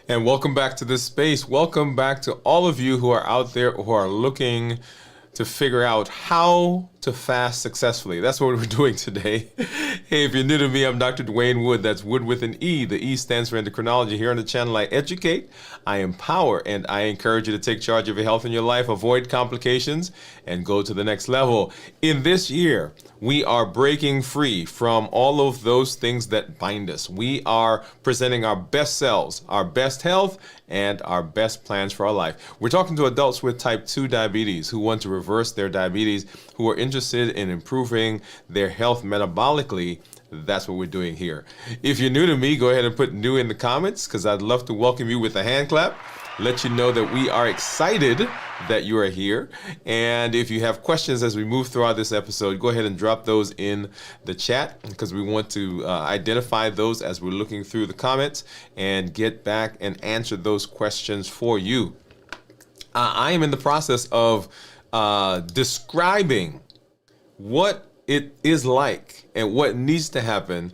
And welcome back to this space. Welcome back to all of you who are out there who are looking to figure out how to fast successfully. That's what we're doing today. Hey, if you're new to me, I'm Dr. Dwain Woode. That's Wood with an E. The E stands for endocrinology. Here on the channel, I educate, I empower, and I encourage you to take charge of your health and your life, avoid complications, and go to the next level. In this year, we are breaking free from all of those things that bind us. We are presenting our best selves, our best health, and our best plans for our life. We're talking to adults with type 2 diabetes who want to reverse their diabetes, who are interested in improving their health metabolically. That's what we're doing here. If you're new to me, go ahead and put new in the comments because I'd love to welcome you with a hand clap. Let you know that we are excited that you are here. And if you have questions as we move throughout this episode, go ahead and drop those in the chat because we want to identify those as we're looking through the comments and get back and answer those questions for you. I am in the process of describing what it is like and what needs to happen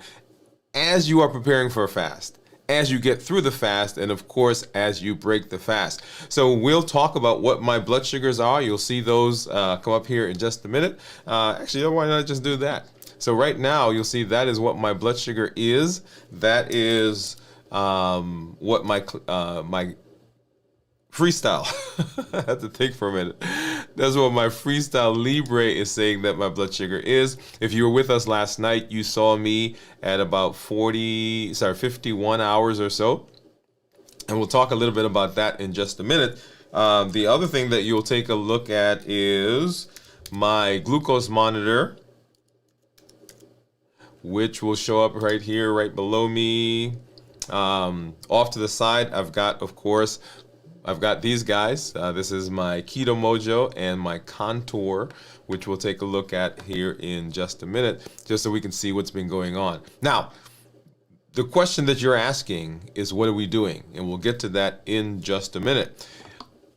as you are preparing for a fast, as you get through the fast, and of course, as you break the fast. So we'll talk about what my blood sugars are. You'll see those come up here in just a minute. Actually, why not just do that? So right now, you'll see that is what my blood sugar is. That is what my freestyle. I have to think for a minute. That's what my Freestyle Libre is saying that my blood sugar is. If you were with us last night, you saw me at about 51 hours or so. And we'll talk a little bit about that in just a minute. The other thing that you'll take a look at is my glucose monitor, which will show up right here, right below me. Off to the side, I've got these guys. This is my Keto Mojo and my Contour, which we'll take a look at here in just a minute, just so we can see what's been going on. Now, the question that you're asking is, what are we doing? And we'll get to that in just a minute.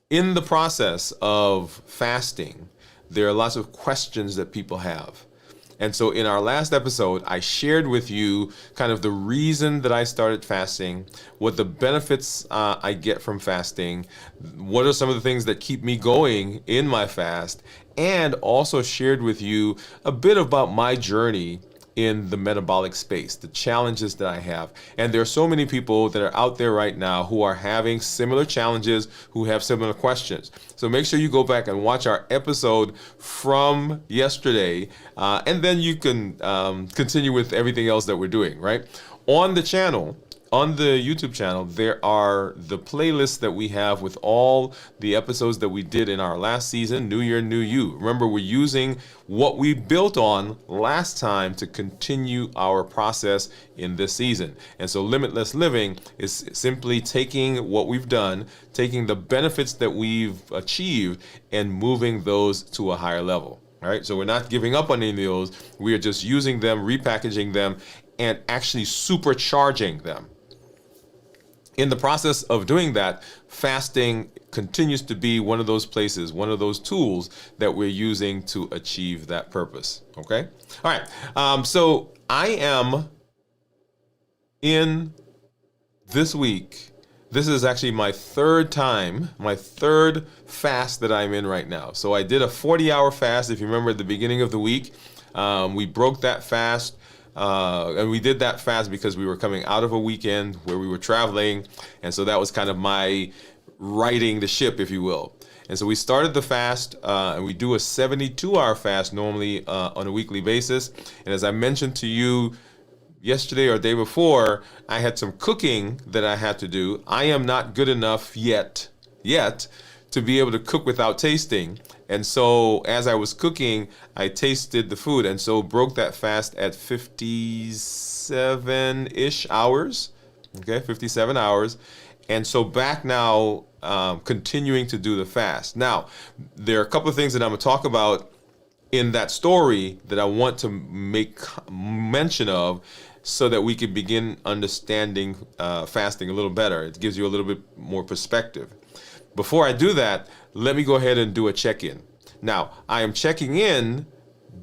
In the process of fasting, there are lots of questions that people have. And so in our last episode, I shared with you kind of the reason that I started fasting, what the benefits I get from fasting, what are some of the things that keep me going in my fast, and also shared with you a bit about my journey in the metabolic space, the challenges that I have. And there are so many people that are out there right now who are having similar challenges, who have similar questions. So make sure you go back and watch our episode from yesterday, and then you can continue with everything else that we're doing, right? On the channel, on the YouTube channel, there are the playlists that we have with all the episodes that we did in our last season, New Year, New You. Remember, we're using what we built on last time to continue our process in this season. And so Limitless Living is simply taking what we've done, taking the benefits that we've achieved, and moving those to a higher level. All right, so we're not giving up on any of those. We are just using them, repackaging them, and actually supercharging them. In the process of doing that, fasting continues to be one of those places, one of those tools that we're using to achieve that purpose. Okay? All right. So I am in this week. This is actually my third fast that I'm in right now. So I did a 40-hour fast. If you remember at the beginning of the week, we broke that fast. And we did that fast because we were coming out of a weekend where we were traveling. And so that was kind of my righting the ship, if you will. And so we started the fast, and we do a 72-hour fast normally on a weekly basis. And as I mentioned to you yesterday or day before, I had some cooking that I had to do. I am not good enough yet to be able to cook without tasting. And so as I was cooking, I tasted the food, and so broke that fast at 57-ish hours. Okay, 57 hours. And so back now, continuing to do the fast. Now, there are a couple of things that I'm going to talk about in that story that I want to make mention of so that we can begin understanding fasting a little better. It gives you a little bit more perspective. Before I do that, let me go ahead and do a check-in. Now, I am checking in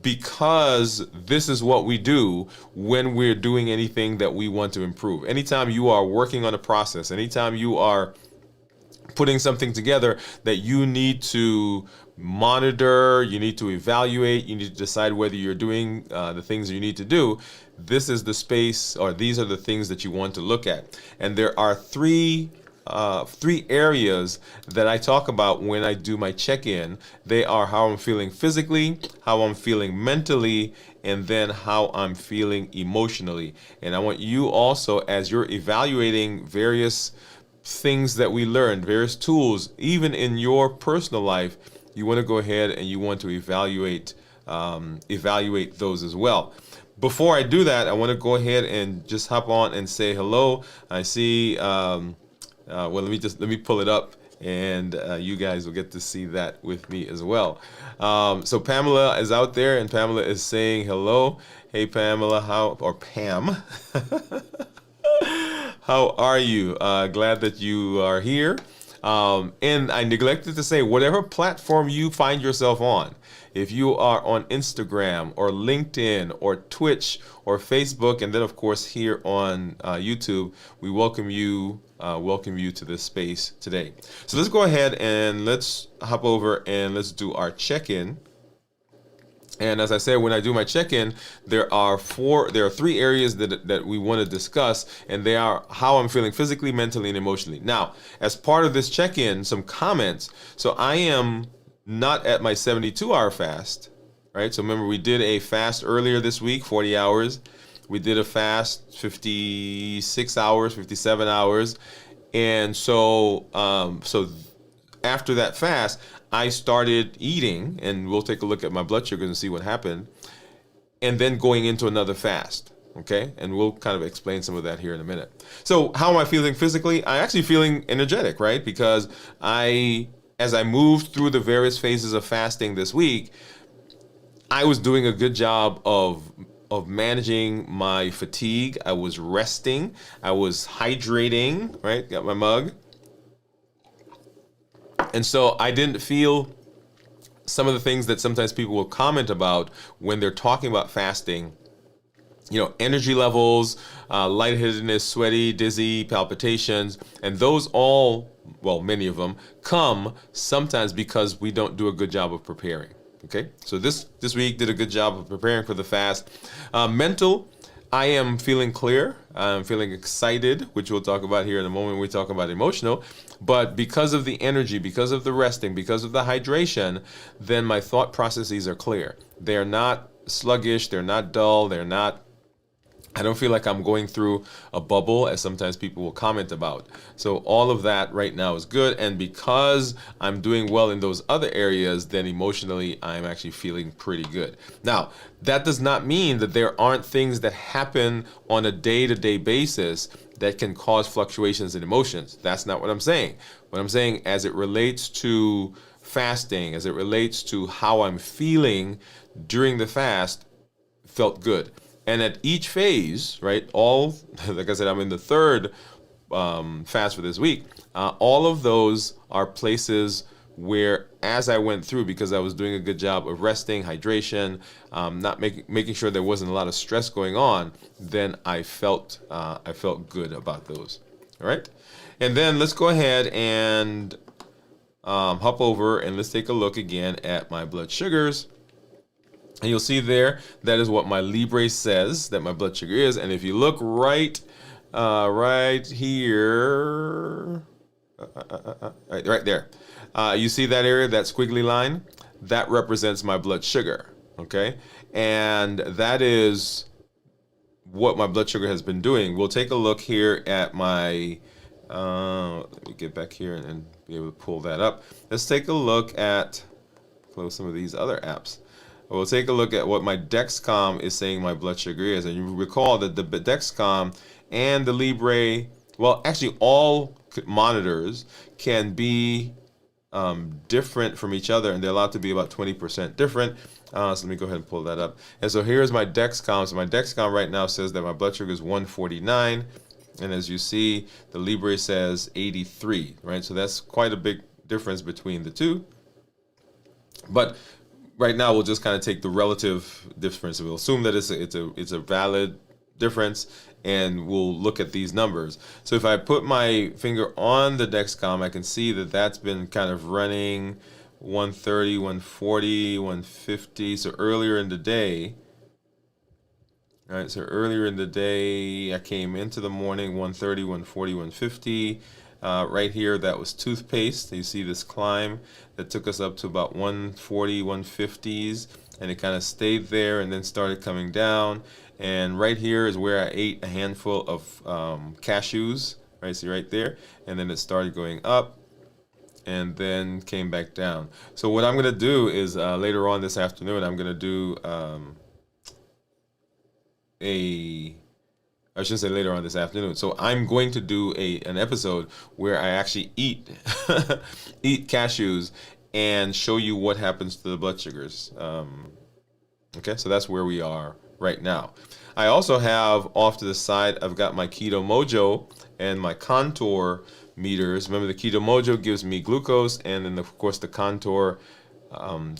because this is what we do when we're doing anything that we want to improve. Anytime you are working on a process, anytime you are putting something together that you need to monitor, you need to evaluate, you need to decide whether you're doing the things you need to do, this is the space, or these are the things that you want to look at. And there are three areas that I talk about when I do my check-in. They are how I'm feeling physically, how I'm feeling mentally, and then how I'm feeling emotionally. And I want you also, as you're evaluating various things that we learned, various tools, even in your personal life, you want to go ahead and you want to evaluate those as well. Before I do that, I want to go ahead and just hop on and say hello. I see. Well, let me pull it up, and you guys will get to see that with me as well. So Pamela is out there, and Pamela is saying hello. Hey, Pamela, Pam. How are you? Glad that you are here. And I neglected to say, whatever platform you find yourself on, if you are on Instagram or LinkedIn or Twitch or Facebook, and then of course here on YouTube, we welcome you to this space today. So let's go ahead and let's hop over and let's do our check-in. And as I said, when I do my check-in, there are three areas that we want to discuss, and they are how I'm feeling physically, mentally, and emotionally. Now, as part of this check-in, some comments. So I am not at my 72-hour fast, right? So remember, we did a fast earlier this week, 40 hours. We did a fast 56 hours, 57 hours. And so after that fast, I started eating, and we'll take a look at my blood sugars and see what happened, and then going into another fast, okay? And we'll kind of explain some of that here in a minute. So how am I feeling physically? I'm actually feeling energetic, right? Because as I moved through the various phases of fasting this week, I was doing a good job of managing my fatigue. I was resting. I was hydrating, right? Got my mug. And so I didn't feel some of the things that sometimes people will comment about when they're talking about fasting. You know, energy levels, lightheadedness, sweaty, dizzy, palpitations, and those all, well, many of them, come sometimes because we don't do a good job of preparing. Okay, so this week did a good job of preparing for the fast. Mental, I am feeling clear. I'm feeling excited, which we'll talk about here in a moment when we talk about emotional. But because of the energy, because of the resting, because of the hydration, then my thought processes are clear. They're not sluggish. They're not dull. I don't feel like I'm going through a bubble, as sometimes people will comment about. So all of that right now is good. And because I'm doing well in those other areas, then emotionally, I'm actually feeling pretty good. Now, that does not mean that there aren't things that happen on a day-to-day basis that can cause fluctuations in emotions. That's not what I'm saying. What I'm saying, as it relates to fasting, as it relates to how I'm feeling during the fast, felt good. And at each phase, right, like I said, I'm in the third fast for this week. All of those are places where, as I went through, because I was doing a good job of resting, hydration, not making sure there wasn't a lot of stress going on, then I felt good about those. All right, and then let's go ahead and hop over and let's take a look again at my blood sugars. And you'll see there, that is what my Libre says that my blood sugar is. And if you look right here, right there, you see that area, that squiggly line? That represents my blood sugar, okay? And that is what my blood sugar has been doing. We'll take a look here at my, let me get back here and be able to pull that up. Let's take a look at, close some of these other apps. We'll take a look at what my Dexcom is saying my blood sugar is. And you recall that the Dexcom and the Libre, well, actually all monitors can be different from each other, and they're allowed to be about 20% different. So let me go ahead and pull that up. And so here's my Dexcom. So my Dexcom right now says that my blood sugar is 149. And as you see, the Libre says 83, right? So that's quite a big difference between the two. But right now we'll just kind of take the relative difference. We'll assume that it's a valid difference, and we'll look at these numbers. So if I put my finger on the Dexcom, I can see that that's been kind of running 130, 140, 150. So earlier in the day, all right, so earlier in the day, I came into the morning 130, 140, 150. Right here, that was toothpaste. You see this climb that took us up to about 140, 150s, and it kind of stayed there and then started coming down. And right here is where I ate a handful of cashews, right? See right there, and then it started going up and then came back down. So what I'm gonna do is later on this afternoon, I'm gonna do I shouldn't say later on this afternoon. So I'm going to do an episode where I actually eat eat cashews and show you what happens to the blood sugars. Okay, so that's where we are right now. I also have off to the side, I've got my Keto Mojo and my Contour meters. Remember, the Keto Mojo gives me glucose, and then of course the Contour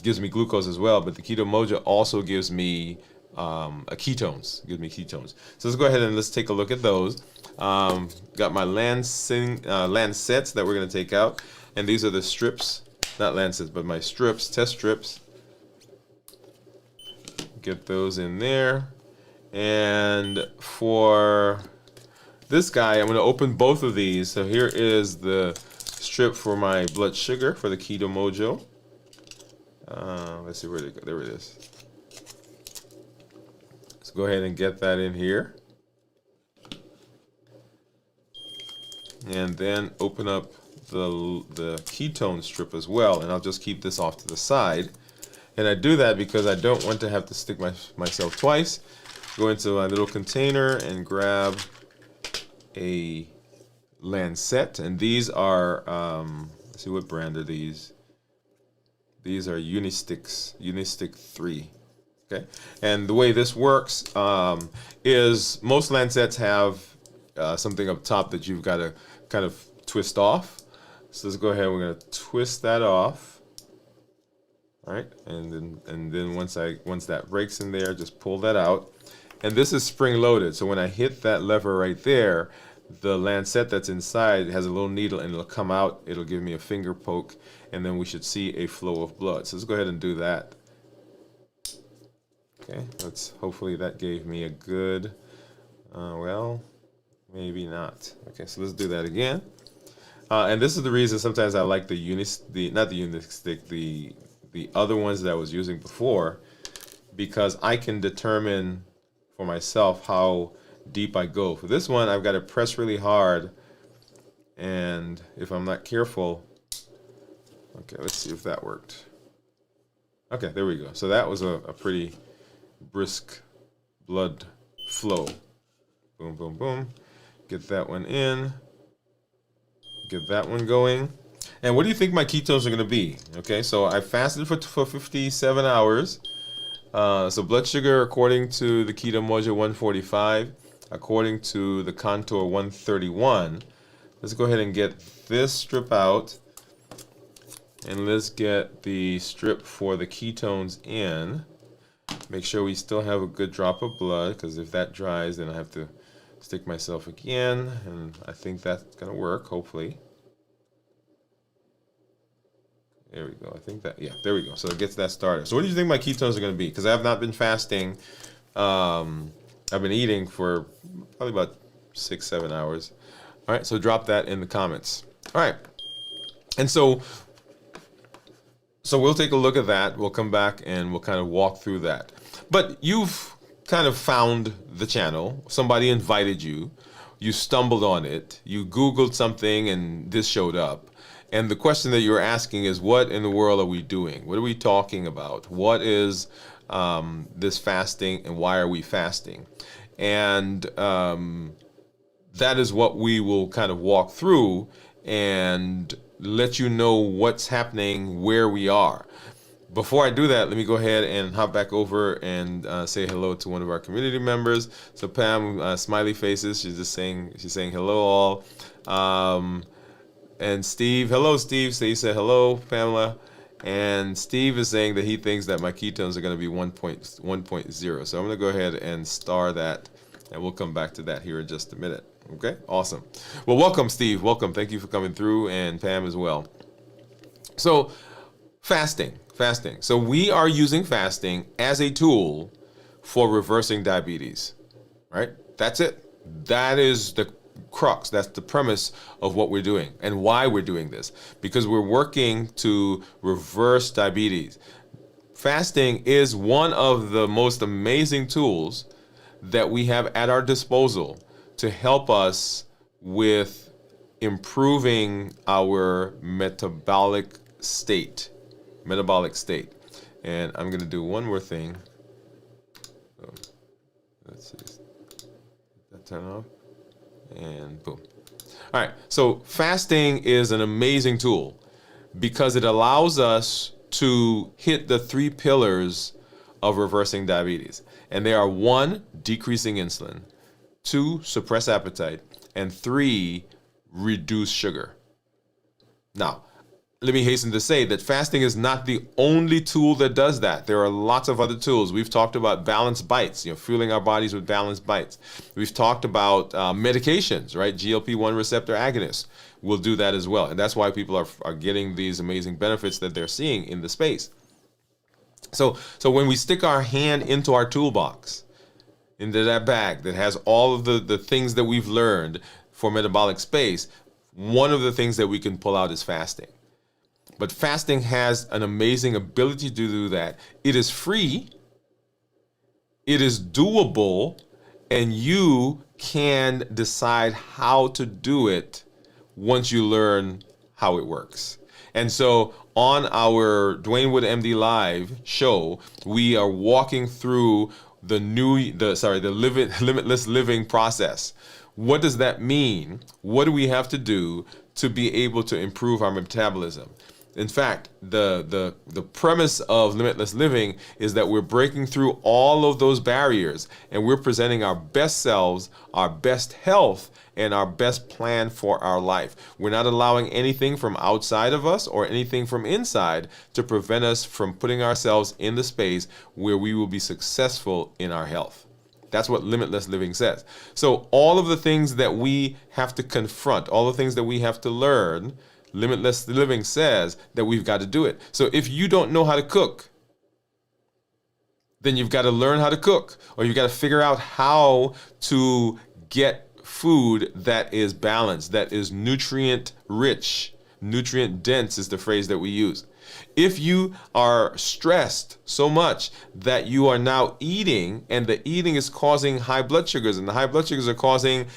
gives me glucose as well. But the Keto Mojo also gives me ketones. Gives me ketones. So let's go ahead and let's take a look at those. Got my Lancets that we're going to take out, and these are the strips, not Lancets, but my strips, test strips. Get those in there. And for this guy, I'm going to open both of these. So here is the strip for my blood sugar for the Keto Mojo. Let's see where they go. There it is. Let's go ahead and get that in here. And then open up the ketone strip as well. And I'll just keep this off to the side. And I do that because I don't want to have to stick myself twice. Go into my little container and grab a Lancet. And these are, let's see, what brand are these? These are Unistick 3. Okay. And the way this works is most Lancets have something up top that you've got to kind of twist off. So let's go ahead. We're going to twist that off. All right, and then once that breaks in there, just pull that out. And this is spring loaded, so when I hit that lever right there, the Lancet that's inside has a little needle and it'll come out. It'll give me a finger poke, and then we should see a flow of blood. So let's go ahead and do that. Okay, hopefully that gave me a good. Well, maybe not. Okay, so let's do that again. And this is the reason sometimes I like the other ones that I was using before, because I can determine for myself how deep I go. For this one, I've got to press really hard, and if I'm not careful, okay, let's see if that worked. Okay, there we go. So that was a pretty brisk blood flow. Boom, boom, boom. Get that one in. Get that one going. And what do you think my ketones are going to be? Okay, so I fasted for 57 hours. So blood sugar, according to the Keto Mojo, 145. According to the Contour, 131. Let's go ahead and get this strip out. And let's get the strip for the ketones in. Make sure we still have a good drop of blood, because if that dries, then I have to stick myself again. And I think that's going to work, hopefully. There we go. I think that, yeah, there we go. So it gets that started. So what do you think my ketones are going to be? Because I have not been fasting. I've been eating for probably about 6-7 hours. All right, so drop that in the comments. All right. And so we'll take a look at that. We'll come back and we'll kind of walk through that. But you've kind of found the channel. Somebody invited you. You stumbled on it. You Googled something and this showed up. And the question that you're asking is, what in the world are we doing? What are we talking about? What is this fasting, and why are we fasting? And that is what we will kind of walk through and let you know what's happening, where we are. Before I do that, let me go ahead and hop back over and say hello to one of our community members. So Pam, smiley faces, she's saying hello all. And Steve, hello Steve. So you said hello, Pamela. And Steve is saying that he thinks that my ketones are going to be 1.0. So I'm going to go ahead and star that, and we'll come back to that here in just a minute. Okay, awesome. Well, welcome, Steve. Welcome. Thank you for coming through, and Pam as well. So fasting. So we are using fasting as a tool for reversing diabetes, right? That's it. That is the crux. That's the premise of what we're doing and why we're doing this, because we're working to reverse diabetes. Fasting is one of the most amazing tools that we have at our disposal to help us with improving our metabolic state. And I'm going to do one more thing. Let's see. That turn off. And boom. All right. So fasting is an amazing tool because it allows us to hit the 3 pillars of reversing diabetes. And they are 1, decreasing insulin, 2, suppress appetite, and 3, reduce sugar. Now, let me hasten to say that fasting is not the only tool that does that. There are lots of other tools. We've talked about balanced bites, fueling our bodies with balanced bites. We've talked about medications, right? GLP-1 receptor agonists will do that as well. And that's why people are getting these amazing benefits that they're seeing in the space. So when we stick our hand into our toolbox, into that bag that has all of the things that we've learned for metabolic space, one of the things that we can pull out is fasting. But fasting has an amazing ability to do that. It is free, it is doable, and you can decide how to do it once you learn how it works. And so on our Dwain Woode MD Live show, we are walking through the limitless living process. What does that mean? What do we have to do to be able to improve our metabolism? In fact, the premise of limitless living is that we're breaking through all of those barriers and we're presenting our best selves, our best health, and our best plan for our life. We're not allowing anything from outside of us or anything from inside to prevent us from putting ourselves in the space where we will be successful in our health. That's what limitless living says. So all of the things that we have to confront, all the things that we have to learn, limitless living says that we've got to do it. So if you don't know how to cook, then you've got to learn how to cook, or you've got to figure out how to get food that is balanced, that is nutrient rich, nutrient dense is the phrase that we use. If you are stressed so much that you are now eating, and the eating is causing high blood sugars, and the high blood sugars are causing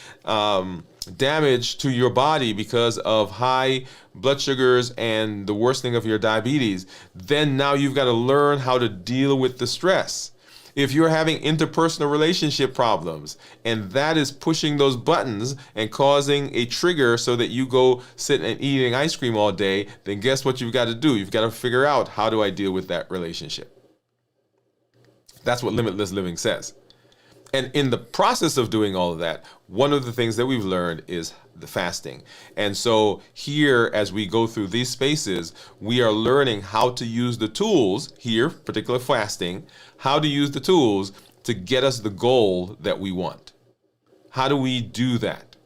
damage to your body because of high blood sugars and the worsening of your diabetes, then now you've got to learn how to deal with the stress. If you're having interpersonal relationship problems and that is pushing those buttons and causing a trigger so that you go sit and eating ice cream all day, then guess what you've got to do? You've got to figure out, how do I deal with that relationship? That's what limitless living says. And in the process of doing all of that, one of the things that we've learned is the fasting. And so here, as we go through these spaces, we are learning how to use the tools here, particular fasting, how to use the tools to get us the goal that we want. How do we do that?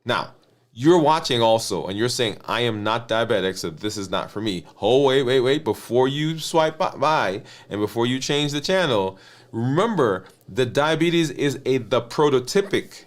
Now, you're watching also, and you're saying, I am not diabetic, so this is not for me. Oh, wait. Before you swipe by and before you change the channel, remember that diabetes is the prototypic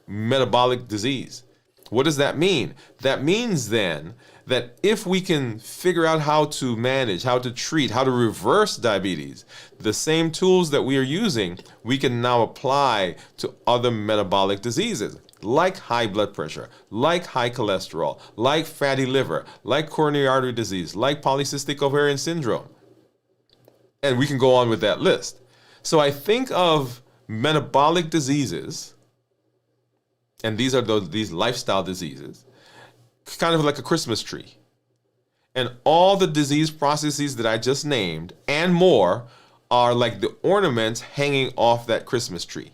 metabolic disease. What does that mean? That means then that if we can figure out how to manage, how to treat, how to reverse diabetes, the same tools that we are using, we can now apply to other metabolic diseases, like high blood pressure, like high cholesterol, like fatty liver, like coronary artery disease, like polycystic ovarian syndrome. And we can go on with that list. So I think of metabolic diseases, and these are these lifestyle diseases, kind of like a Christmas tree. And all the disease processes that I just named and more are like the ornaments hanging off that Christmas tree.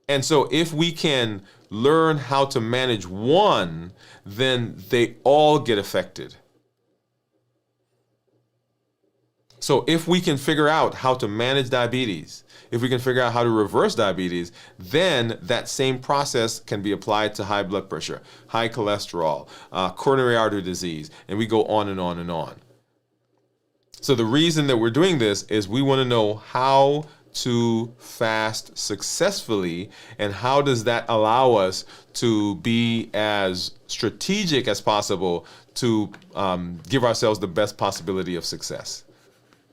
And so if we can learn how to manage one, then they all get affected. So if we can figure out how to manage diabetes, if we can figure out how to reverse diabetes, then that same process can be applied to high blood pressure, high cholesterol, coronary artery disease, and we go on and on and on. So the reason that we're doing this is we want to know how to fast successfully, and how does that allow us to be as strategic as possible to give ourselves the best possibility of success.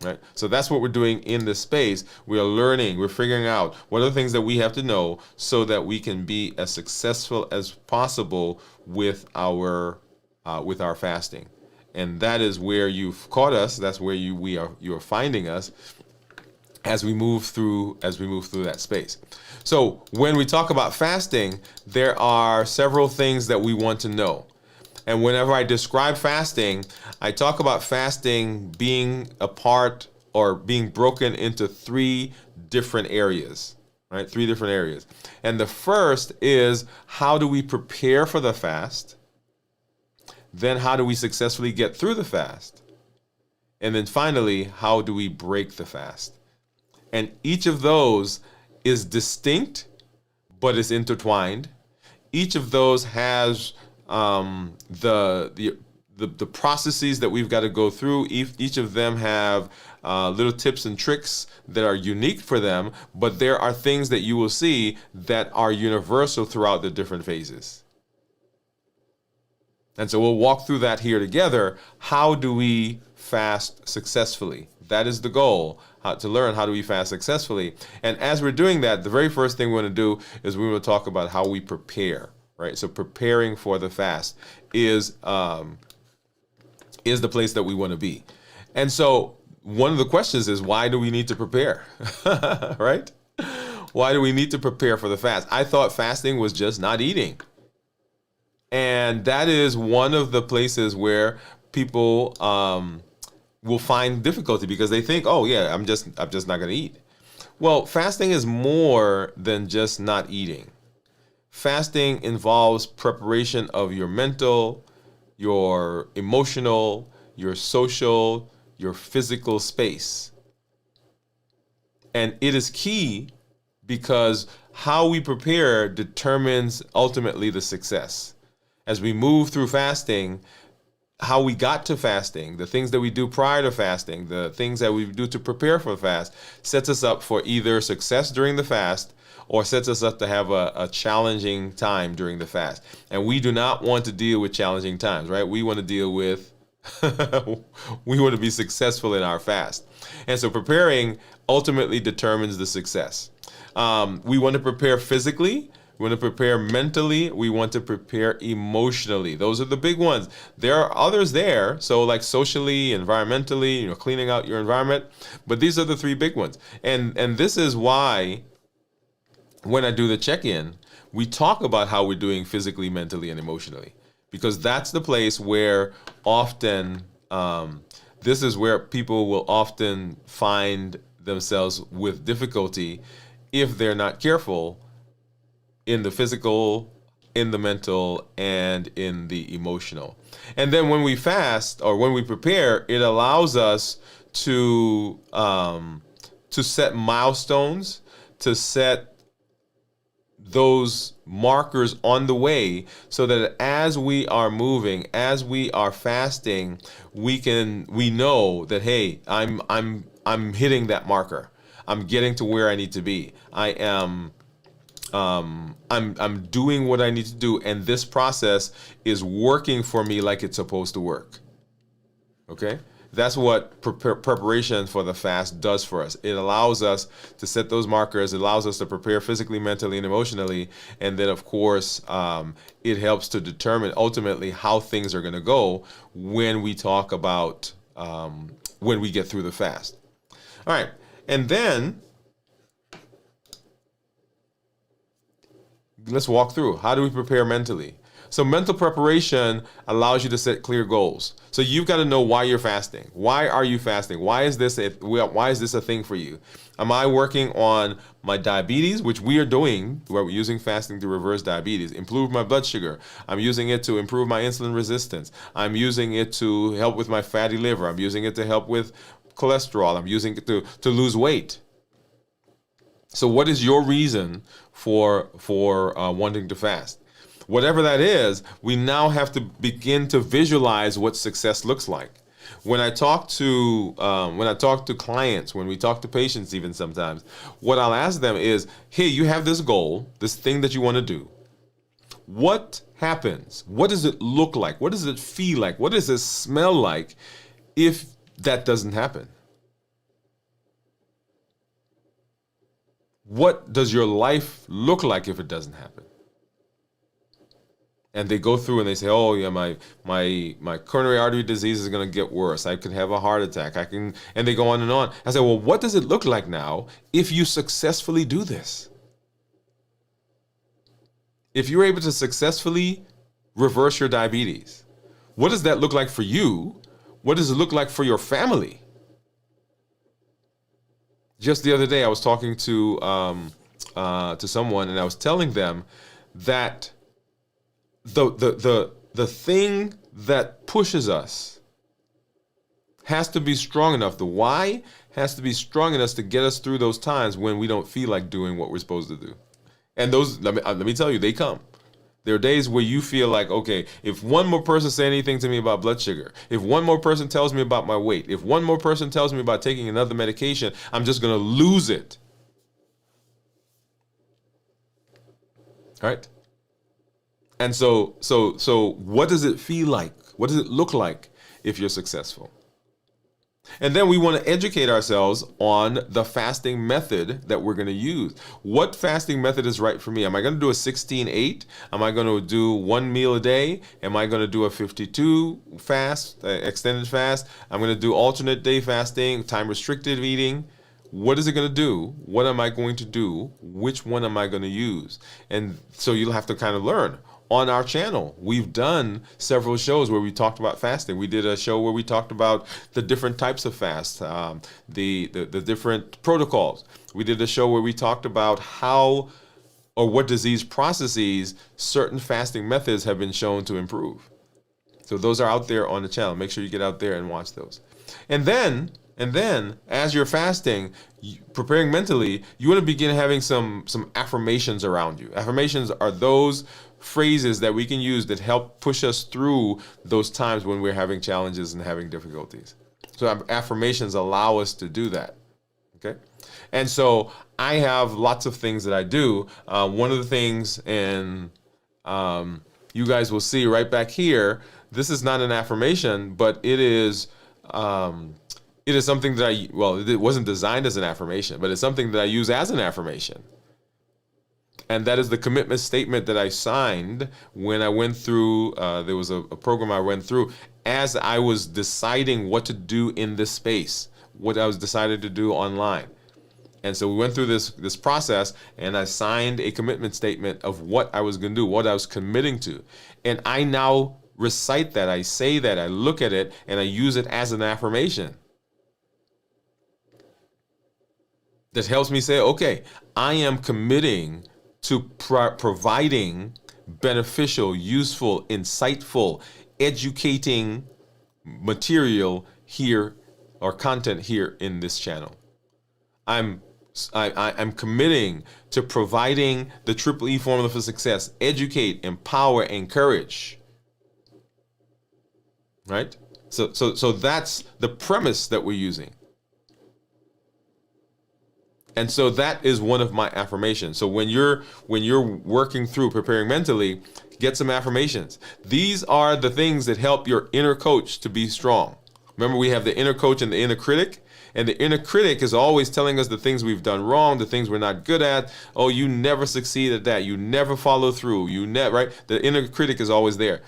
Right? So that's what we're doing in this space. We are learning, we're figuring out what are the things that we have to know so that we can be as successful as possible with our fasting. And that is where you've caught us. That's where you are finding us as we move through that space. So when we talk about fasting, there are several things that we want to know. And whenever I describe fasting, I talk about fasting being a part or being broken into three different areas, right? Three different areas. And the first is, how do we prepare for the fast? Then how do we successfully get through the fast? And then finally, how do we break the fast? And each of those is distinct, but is intertwined. Each of those has the processes that we've got to go through. Each of them have little tips and tricks that are unique for them, but there are things that you will see that are universal throughout the different phases. And so we'll walk through that here together. How do we fast successfully? That is the goal, to learn how do we fast successfully. And as we're doing that, the very first thing we want to do is we want to talk about how we prepare. Right, so preparing for the fast is the place that we want to be. And so one of the questions is, why do we need to prepare? Right? Why do we need to prepare for the fast? I thought fasting was just not eating. And that is one of the places where people will find difficulty because they think, oh yeah, I'm just not going to eat. Well, fasting is more than just not eating. Fasting involves preparation of your mental, your emotional, your social, your physical space. And it is key because how we prepare determines ultimately the success. As we move through fasting, how we got to fasting, the things that we do prior to fasting, the things that we do to prepare for the fast, sets us up for either success during the fast or sets us up to have a challenging time during the fast. And we do not want to deal with challenging times, right? We want to deal with, we want to be successful in our fast. And so preparing ultimately determines the success. We want to prepare physically. We want to prepare mentally. We want to prepare emotionally. Those are the big ones. There are others there. So like socially, environmentally, cleaning out your environment. But these are the three big ones. And this is why when I do the check-in, we talk about how we're doing physically, mentally, and emotionally. Because that's the place where often, this is where people will often find themselves with difficulty if they're not careful in the physical, in the mental, and in the emotional. And then when we fast or when we prepare, it allows us to set milestones, to set those markers on the way so that as we are moving, as we are fasting, we know that, hey, I'm hitting that marker. I'm getting to where I need to be. I'm doing what I need to do, and this process is working for me like it's supposed to work. Okay? That's what preparation for the fast does for us. It allows us to set those markers. It allows us to prepare physically, mentally, and emotionally. And then, of course, it helps to determine ultimately how things are going to go when we talk about when we get through the fast. All right. And then Let's walk through. How do we prepare mentally? So mental preparation allows you to set clear goals. So you've got to know why you're fasting. Why are you fasting? Why is this a thing for you? Am I working on my diabetes, which we are doing? We're using fasting to reverse diabetes, improve my blood sugar. I'm using it to improve my insulin resistance. I'm using it to help with my fatty liver. I'm using it to help with cholesterol. I'm using it to lose weight. So what is your reason for wanting to fast? Whatever that is, we now have to begin to visualize what success looks like. When I talk to clients, when we talk to patients, even sometimes, what I'll ask them is, "Hey, you have this goal, this thing that you want to do. What happens? What does it look like? What does it feel like? What does it smell like if that doesn't happen? What does your life look like if it doesn't happen?" And they go through and they say, "Oh yeah, my coronary artery disease is going to get worse. I could have a heart attack. And they go on and on. I say, "Well, what does it look like now if you successfully do this? If you're able to successfully reverse your diabetes, what does that look like for you? What does it look like for your family?" Just the other day, I was talking to someone, and I was telling them that the thing that pushes us has to be strong enough. The why has to be strong enough to get us through those times when we don't feel like doing what we're supposed to do. And those, let me tell you, they come. There are days where you feel like, okay, if one more person say anything to me about blood sugar, if one more person tells me about my weight, if one more person tells me about taking another medication, I'm just going to lose it. All right? And so what does it feel like? What does it look like if you're successful? And then we want to educate ourselves on the fasting method that we're going to use. What fasting method is right for me? Am I going to do a 16-8? Am I going to do one meal a day? Am I going to do a 52 fast, extended fast? I'm going to do alternate day fasting, time restricted eating. What is it going to do? What am I going to do? Which one am I going to use? And so you'll have to kind of learn. On our channel, we've done several shows where we talked about fasting. We did a show where we talked about the different types of fast, the different protocols. We did a show where we talked about how or what disease processes certain fasting methods have been shown to improve. So those are out there on the channel. Make sure you get out there and watch those. And then as you're fasting, preparing mentally, you want to begin having some affirmations around you. Affirmations are those phrases that we can use that help push us through those times when we're having challenges and having difficulties. So affirmations allow us to do that. Okay? And so I have lots of things that I do. One of the things, and you guys will see right back here, this is not an affirmation, but it is something that it wasn't designed as an affirmation, but it's something that I use as an affirmation. And that is the commitment statement that I signed when I went through, there was a program I went through as I was deciding what to do in this space, what I was decided to do online. And so we went through this process, and I signed a commitment statement of what I was going to do, what I was committing to. And I now recite that, I say that, I look at it, and I use it as an affirmation. That helps me say, okay, I am committing to providing beneficial, useful, insightful, educating material here or content here in this channel. I'm committing to providing the Triple E formula for success: educate, empower, encourage. Right? So that's the premise that we're using. And so that is one of my affirmations. So when you're working through preparing mentally, get some affirmations. These are the things that help your inner coach to be strong. Remember, we have the inner coach and the inner critic. And the inner critic is always telling us the things we've done wrong, the things we're not good at. Oh, you never succeed at that. You never follow through. Right? The inner critic is always there.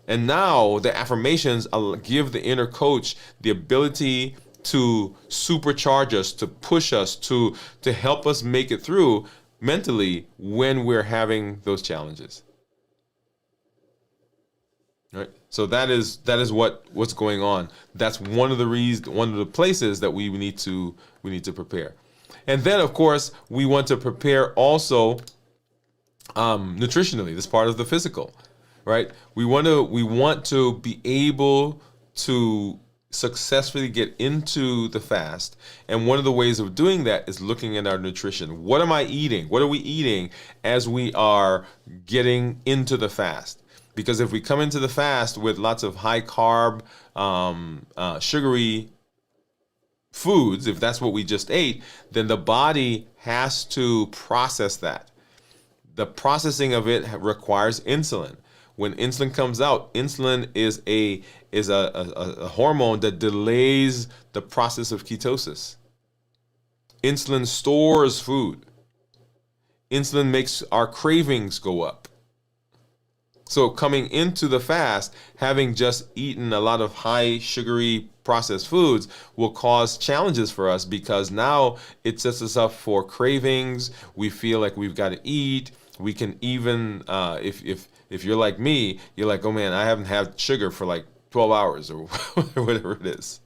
And now the affirmations give the inner coach the ability to supercharge us, to push us, to help us make it through mentally when we're having those challenges. Right. So that is what's going on. That's one of the places that we need to prepare. And then of course we want to prepare also nutritionally. This part of the physical, right? We want to be able to successfully get into the fast. And one of the ways of doing that is looking at our nutrition. What am I eating? What are we eating as we are getting into the fast? Because if we come into the fast with lots of high carb, sugary foods, if that's what we just ate, then the body has to process that. The processing of it requires insulin. When insulin comes out, insulin is a hormone that delays the process of ketosis. Insulin stores food. Insulin makes our cravings go up. So coming into the fast, having just eaten a lot of high sugary processed foods will cause challenges for us, because now it sets us up for cravings. We feel like we've got to eat. We can even, if you're like me, you're like, oh man, I haven't had sugar for like 12 hours or whatever it is.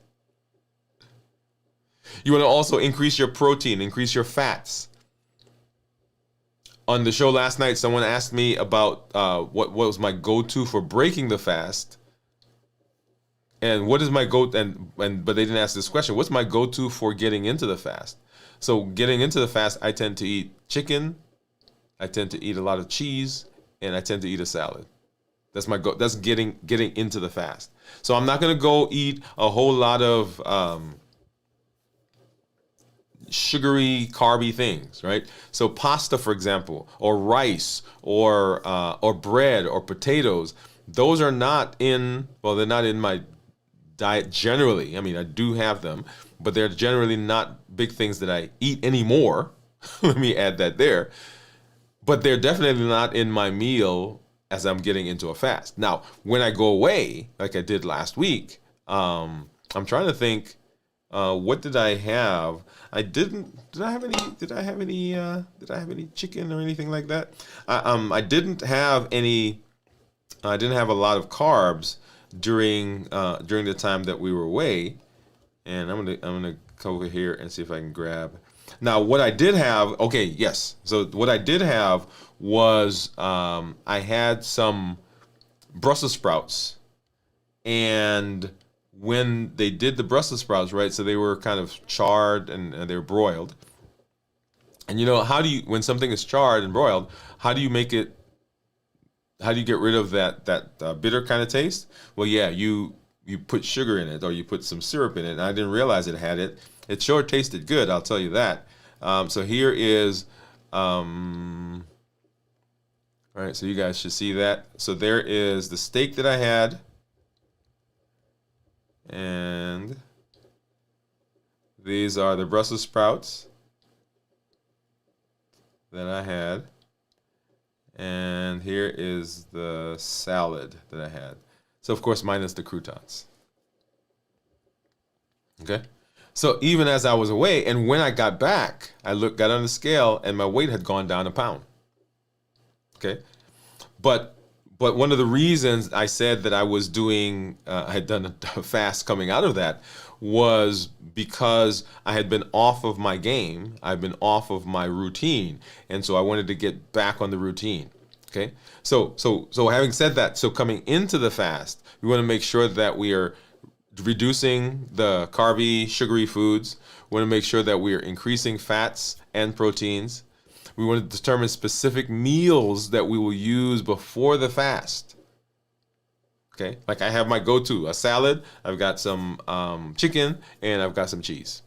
You want to also increase your protein, increase your fats. On the show last night, someone asked me about what was my go-to for breaking the fast, and what is my but they didn't ask this question. What's my go-to for getting into the fast? So getting into the fast, I tend to eat chicken, I tend to eat a lot of cheese, and I tend to eat a salad. That's my go. That's getting into the fast. So I'm not gonna go eat a whole lot of sugary, carby things, right? So pasta, for example, or rice, or bread, or potatoes. Those are not in. Well, they're not in my diet generally. I mean, I do have them, but they're generally not big things that I eat anymore. Let me add that there. But they're definitely not in my meal as I'm getting into a fast. Now, when I go away, like I did last week, I'm trying to think. What did I have? Did I have any chicken or anything like that? I didn't have any. I didn't have a lot of carbs during the time that we were away. And I'm gonna come over here and see if I can grab. Now, what I did have. Okay, yes. So what I did have was I had some Brussels sprouts, and when they did the Brussels sprouts, right? So they were kind of charred and they were broiled. And you know, when something is charred and broiled, how do you get rid of that bitter kind of taste? Well, yeah, you put sugar in it, or you put some syrup in it. And I didn't realize it had it. It sure tasted good, I'll tell you that. So here is, all right, so you guys should see that. So there is the steak that I had. And these are the Brussels sprouts that I had. And here is the salad that I had. So, of course, minus the croutons. Okay? So, even as I was away, and when I got back, I got on the scale, and my weight had gone down a pound. Okay? But one of the reasons I said that I was I had done a fast coming out of that, was because I had been off of my game. I've been off of my routine. And so I wanted to get back on the routine. Okay. So having said that, so coming into the fast, we want to make sure that we are reducing the carby, sugary foods. We want to make sure that we are increasing fats and proteins. We want to determine specific meals that we will use before the fast. Okay, like I have my go-to, a salad. I've got some chicken, and I've got some cheese.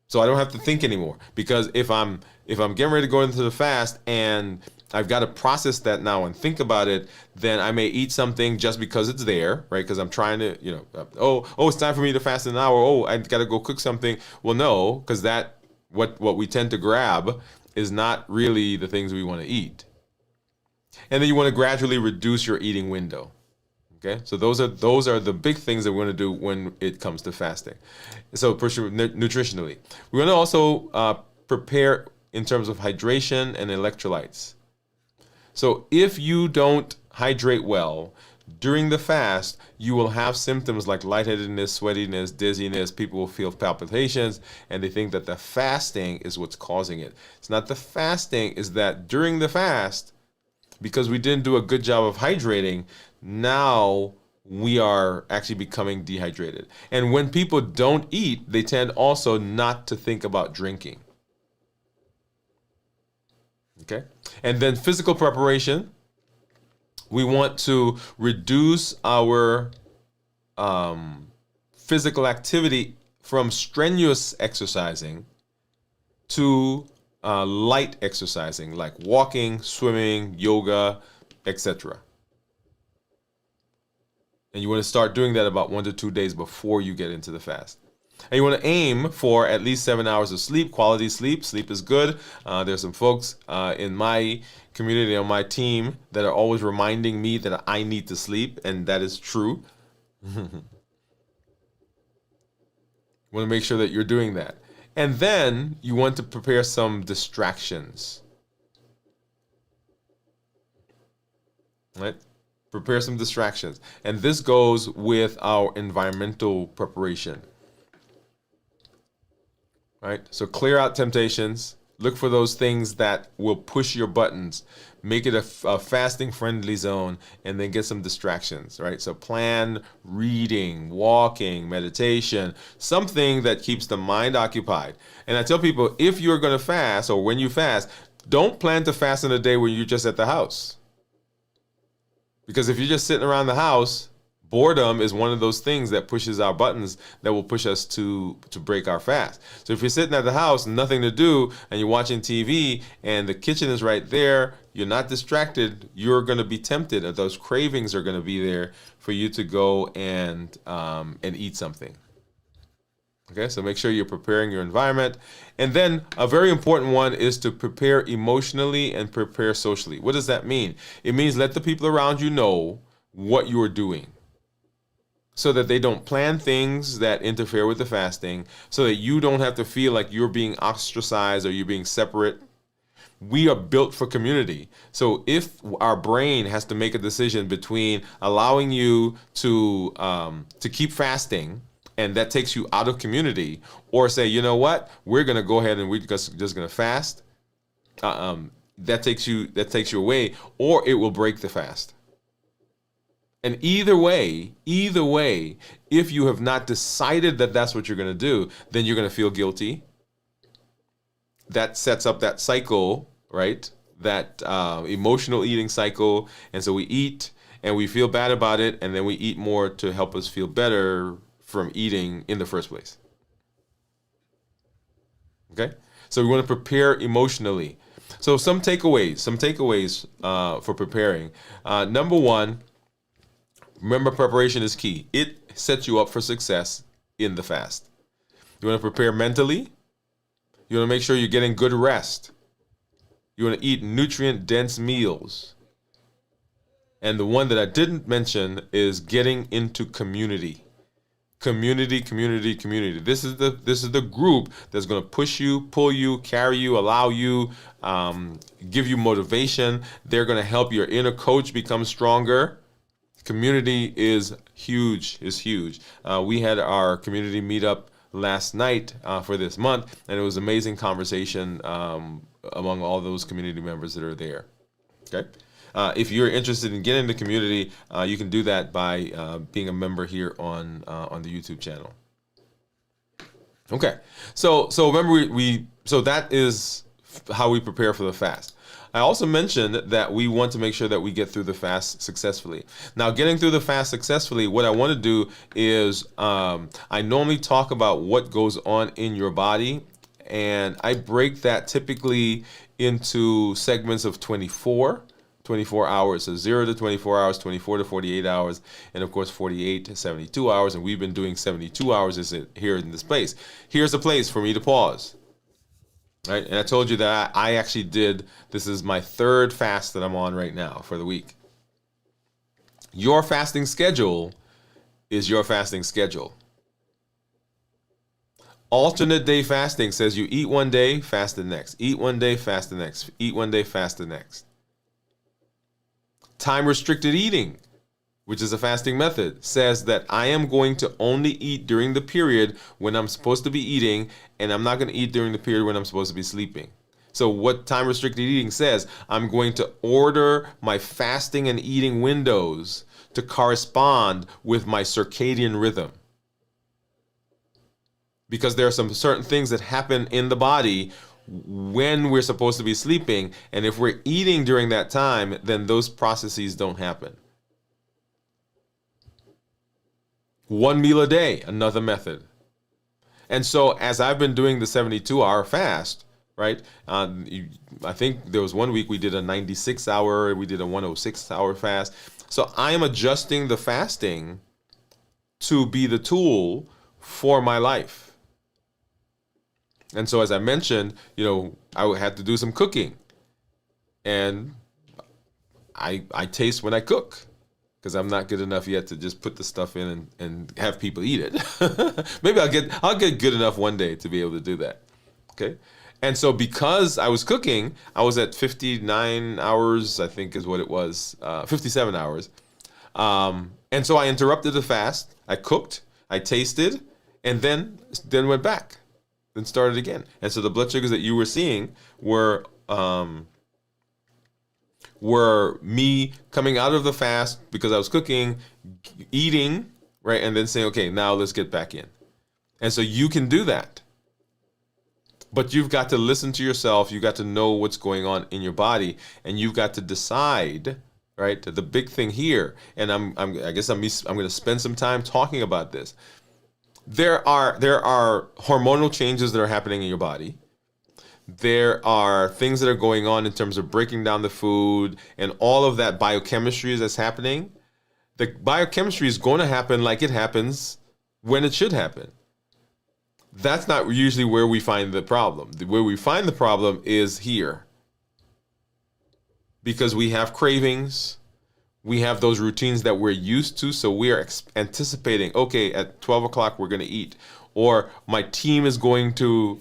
So I don't have to think anymore, because if I'm getting ready to go into the fast and I've got to process that now and think about it, then I may eat something just because it's there, right? Because I'm trying to, it's time for me to fast an hour. Oh, I got to go cook something. Well, no, because what we tend to grab is not really the things we want to eat. And then you want to gradually reduce your eating window. Okay, so those are the big things that we want to do when it comes to fasting. So nutritionally, we want to also prepare in terms of hydration and electrolytes. So if you don't hydrate well during the fast, you will have symptoms like lightheadedness, sweatiness, dizziness. People will feel palpitations, and they think that the fasting is what's causing it. It's not the fasting, is that during the fast, because we didn't do a good job of hydrating, now we are actually becoming dehydrated. And when people don't eat, they tend also not to think about drinking. Okay? And then physical preparation. We want to reduce our physical activity from strenuous exercising to light exercising, like walking, swimming, yoga, etc. And you want to start doing that about 1 to 2 days before you get into the fast. And you want to aim for at least 7 hours of sleep, quality sleep. Sleep is good. There's some folks in my community, on my team, that are always reminding me that I need to sleep, and that is true. Want to make sure that you're doing that. And then you want to prepare some distractions. Right? Prepare some distractions. And this goes with our environmental preparation. Right? So clear out temptations. Look for those things that will push your buttons. Make it a fasting friendly zone, and then get some distractions, right? So plan reading, walking, meditation, something that keeps the mind occupied. And I tell people, if you're going to fast, or when you fast, don't plan to fast in a day when you're just at the house. Because if you're just sitting around the house, boredom is one of those things that pushes our buttons, that will push us to break our fast. So if you're sitting at the house, nothing to do, and you're watching TV, and the kitchen is right there, you're not distracted, you're going to be tempted, or those cravings are going to be there for you to go and eat something. Okay, so make sure you're preparing your environment. And then a very important one is to prepare emotionally and prepare socially. What does that mean? It means let the people around you know what you're doing, so that they don't plan things that interfere with the fasting, so that you don't have to feel like you're being ostracized or you're being separate. We are built for community. So if our brain has to make a decision between allowing you to keep fasting, and that takes you out of community, or say, you know what, we're going to go ahead and we're just going to fast, that takes you away, or it will break the fast. And either way, if you have not decided that that's what you're going to do, then you're going to feel guilty. That sets up that cycle, right? That emotional eating cycle. And so we eat and we feel bad about it, and then we eat more to help us feel better from eating in the first place. Okay? So we want to prepare emotionally. So some takeaways for preparing. Number one, remember, preparation is key. It sets you up for success in the fast. You want to prepare mentally. You want to make sure you're getting good rest. You want to eat nutrient-dense meals. And the one that I didn't mention is getting into community. Community. This is the group that's going to push you, pull you, carry you, allow you, give you motivation. They're going to help your inner coach become stronger. Community is huge. We had our community meetup last night for this month, and it was an amazing conversation among all those community members that are there. Okay. If you're interested in getting into the community, you can do that by being a member here on the YouTube channel. Okay, so remember so that is how we prepare for the fast. I also mentioned that we want to make sure that we get through the fast successfully. Now, getting through the fast successfully, what I want to do is I normally talk about what goes on in your body, and I break that typically into segments of 24 hours, so 0 to 24 hours, 24 to 48 hours, and of course 48 to 72 hours, and we've been doing 72 hours here in this place. Here's a place for me to pause, right? And I told you that I actually this is my third fast that I'm on right now for the week. Your fasting schedule is your fasting schedule. Alternate day fasting says you eat one day, fast the next. Eat one day, fast the next. Eat one day, fast the next. Time restricted eating, which is a fasting method, says that I am going to only eat during the period when I'm supposed to be eating, and I'm not going to eat during the period when I'm supposed to be sleeping. So what time restricted eating says, I'm going to order my fasting and eating windows to correspond with my circadian rhythm. Because there are some certain things that happen in the body when we're supposed to be sleeping, and if we're eating during that time, then those processes don't happen. One meal a day, another method. And so as I've been doing the 72-hour fast, right? I think there was one week we did a 96-hour, we did a 106-hour fast. So I am adjusting the fasting to be the tool for my life. And so as I mentioned, I had to do some cooking. And I taste when I cook, because I'm not good enough yet to just put the stuff in and have people eat it. Maybe I'll get good enough one day to be able to do that. Okay? And so because I was cooking, I was at 59 hours, I think is what it was, 57 hours. And so I interrupted the fast. I cooked, I tasted, and then went back. Then started again. And so the blood sugars that you were seeing were me coming out of the fast because I was cooking, eating, right? And then saying, okay, now let's get back in. And so you can do that. But you've got to listen to yourself. You've got to know what's going on in your body. And you've got to decide, right? The big thing here, and I guess I'm going to spend some time talking about this. There are hormonal changes that are happening in your body. There are things that are going on in terms of breaking down the food and all of that biochemistry that's happening. The biochemistry is going to happen like it happens when it should happen. That's not usually where we find the problem. Where we find the problem is here. Because we have cravings. We have those routines that we're used to, so we are anticipating, okay, at 12 o'clock we're going to eat. Or my team is going to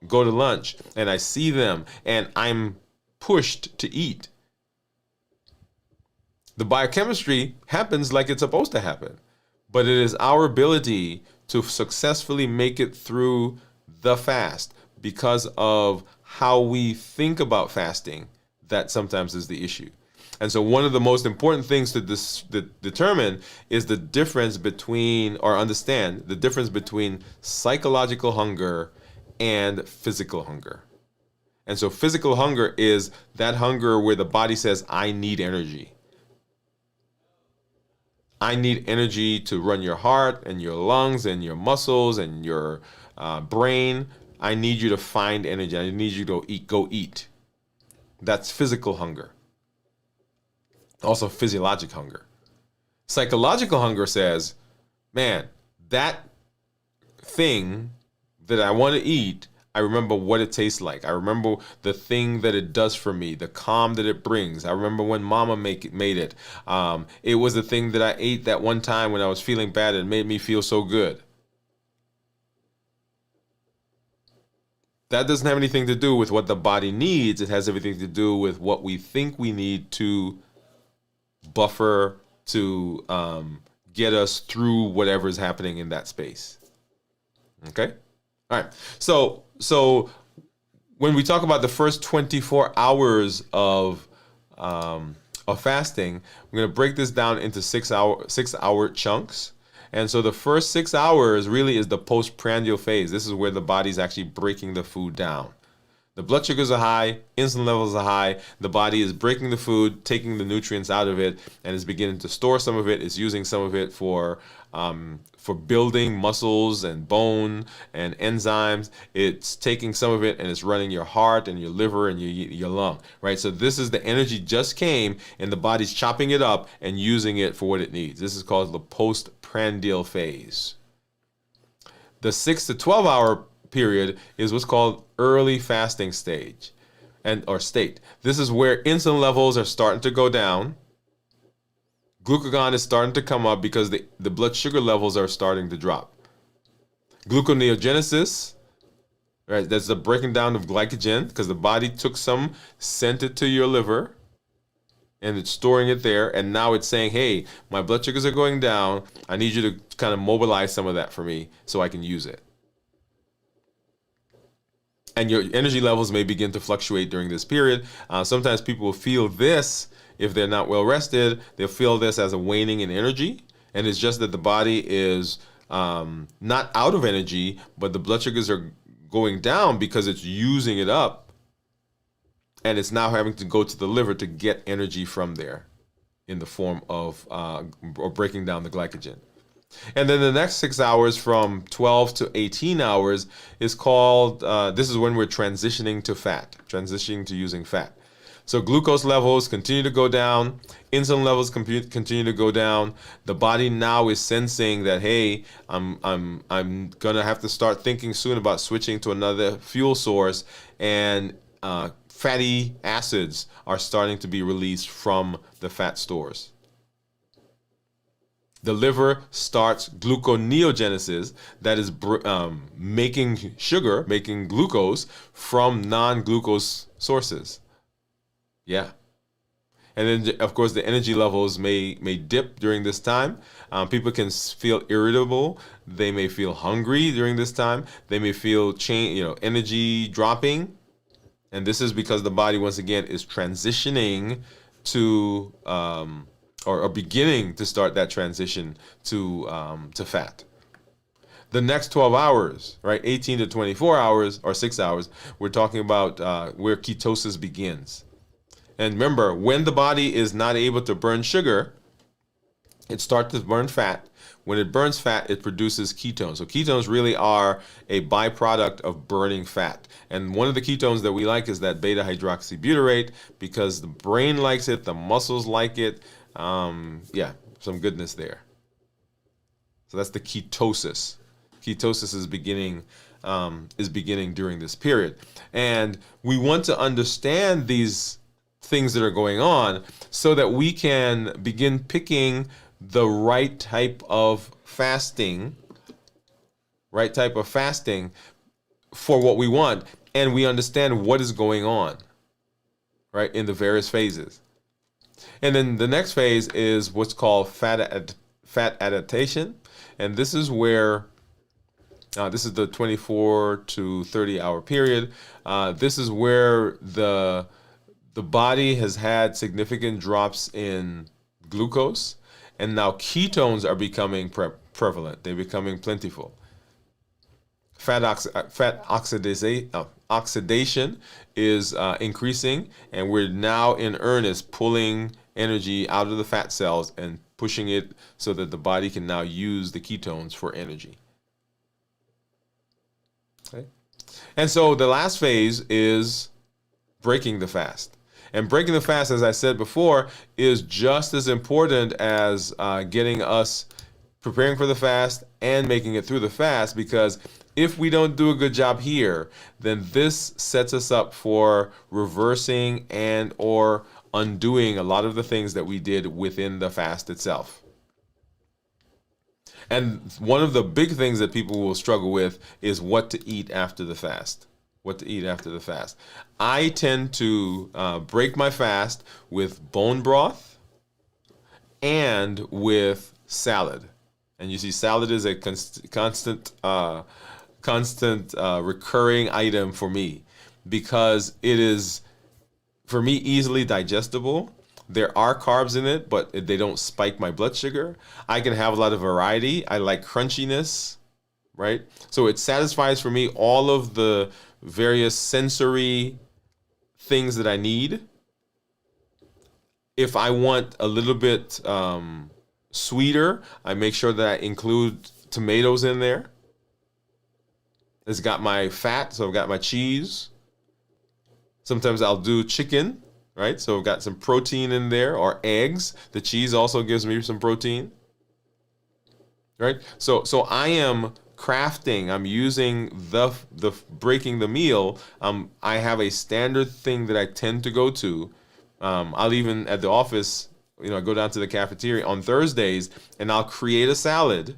go to lunch, and I see them, and I'm pushed to eat. The biochemistry happens like it's supposed to happen, but it is our ability to successfully make it through the fast because of how we think about fasting that sometimes is the issue. And so one of the most important things to determine is the difference between, or understand the difference between psychological hunger and physical hunger. And so physical hunger is that hunger where the body says, I need energy. I need energy to run your heart and your lungs and your muscles and your brain. I need you to find energy. I need you to go eat. That's physical hunger. Also physiologic hunger. Psychological hunger says, man, that thing that I want to eat, I remember what it tastes like. I remember the thing that it does for me, the calm that it brings. I remember when mama made it. It was the thing that I ate that one time when I was feeling bad and made me feel so good. That doesn't have anything to do with what the body needs. It has everything to do with what we think we need to buffer, to get us through whatever is happening in that space. Okay? All right. So when we talk about the first 24 hours of fasting, we're going to break this down into 6 hour chunks. And so the first 6 hours really is the postprandial phase. This is where the body's actually breaking the food down. The blood sugars are high, insulin levels are high, the body is breaking the food, taking the nutrients out of it, and is beginning to store some of it, is using some of it for building muscles and bone and enzymes. It's taking some of it and it's running your heart and your liver and your lung, right? So this is the energy just came and the body's chopping it up and using it for what it needs. This is called the postprandial phase. The 6 to 12 hour period is what's called early fasting stage or state. This is where insulin levels are starting to go down. Glucagon is starting to come up because the blood sugar levels are starting to drop. Gluconeogenesis right? That's the breaking down of glycogen because the body took some, sent it to your liver, and it's storing it there. And now it's saying, hey, my blood sugars are going down. I need you to kind of mobilize some of that for me so I can use it. And your energy levels may begin to fluctuate during this period. Sometimes people will feel this if they're not well rested. They'll feel this as a waning in energy. And it's just that the body is not out of energy, but the blood sugars are going down because it's using it up. And it's now having to go to the liver to get energy from there in the form of or breaking down the glycogen. And then the next 6 hours from 12 to 18 hours is called, this is when we're transitioning to fat, transitioning to using fat. So glucose levels continue to go down, insulin levels continue to go down. The body now is sensing that, hey, I'm gonna have to start thinking soon about switching to another fuel source, and fatty acids are starting to be released from the fat stores. The liver starts gluconeogenesis, that is making sugar, making glucose from non-glucose sources. Yeah. And then, of course, the energy levels may dip during this time. People can feel irritable. They may feel hungry during this time. They may feel energy dropping. And this is because the body, once again, is transitioning to or beginning to start that transition to fat. The next 12 hours, right, 18 to 24 hours or 6 hours, we're talking about where ketosis begins. And remember, when the body is not able to burn sugar, it starts to burn fat. When it burns fat, it produces ketones. So ketones really are a byproduct of burning fat. And one of the ketones that we like is that beta hydroxybutyrate, because the brain likes it, the muscles like it. Some goodness there. So that's the ketosis. Ketosis is beginning during this period. And we want to understand these things that are going on so that we can begin picking the right type of fasting for what we want, and we understand what is going on, right, in the various phases. And then the next phase is what's called fat adaptation, and this is where this is the 24 to 30 hour period. This is where the body has had significant drops in glucose, and now ketones are becoming prevalent. They're becoming plentiful. Fat oxidation is increasing, and we're now in earnest pulling energy out of the fat cells and pushing it so that the body can now use the ketones for energy. Okay. And so the last phase is breaking the fast. And breaking the fast, as I said before, is just as important as getting us preparing for the fast and making it through the fast, because if we don't do a good job here, then this sets us up for reversing and or undoing a lot of the things that we did within the fast itself. And one of the big things that people will struggle with is what to eat after the fast. I tend to break my fast with bone broth and with salad. And you see, salad is a constant recurring item for me because it is, for me, easily digestible. There are carbs in it, but they don't spike my blood sugar. I can have a lot of variety. I like crunchiness, right? So it satisfies for me all of the various sensory things that I need. If I want a little bit sweeter, I make sure that I include tomatoes in there. It's got my fat, so I've got my cheese. Sometimes I'll do chicken, right? So I've got some protein in there, or eggs. The cheese also gives me some protein, right? So I am crafting. I'm using the breaking the meal. I have a standard thing that I tend to go to. I'll even at the office, I go down to the cafeteria on Thursdays, and I'll create a salad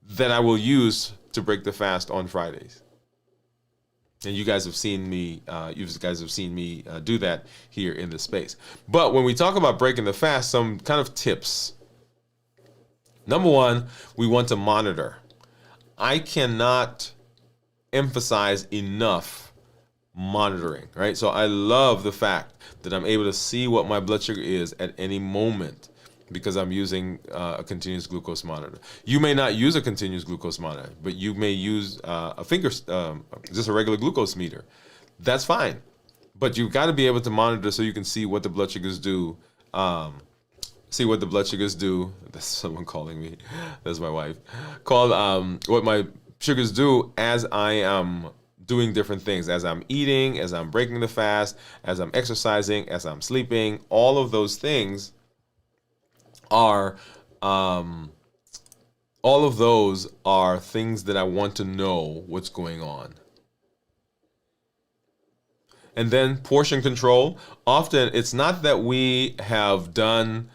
that I will use to break the fast on Fridays. And you guys have seen me. Do that here in this space. But when we talk about breaking the fast, some kind of tips. Number one, we want to monitor. I cannot emphasize enough monitoring, right? So I love the fact that I'm able to see what my blood sugar is at any moment because I'm using a continuous glucose monitor. You may not use a continuous glucose monitor, but you may use just a regular glucose meter. That's fine. But you've got to be able to monitor so you can see what the blood sugars do. That's someone calling me. That's my wife. What my sugars do as I am doing different things, as I'm eating, as I'm breaking the fast, as I'm exercising, as I'm sleeping. All of those things are things that I want to know what's going on. And then portion control. Often it's not that we have done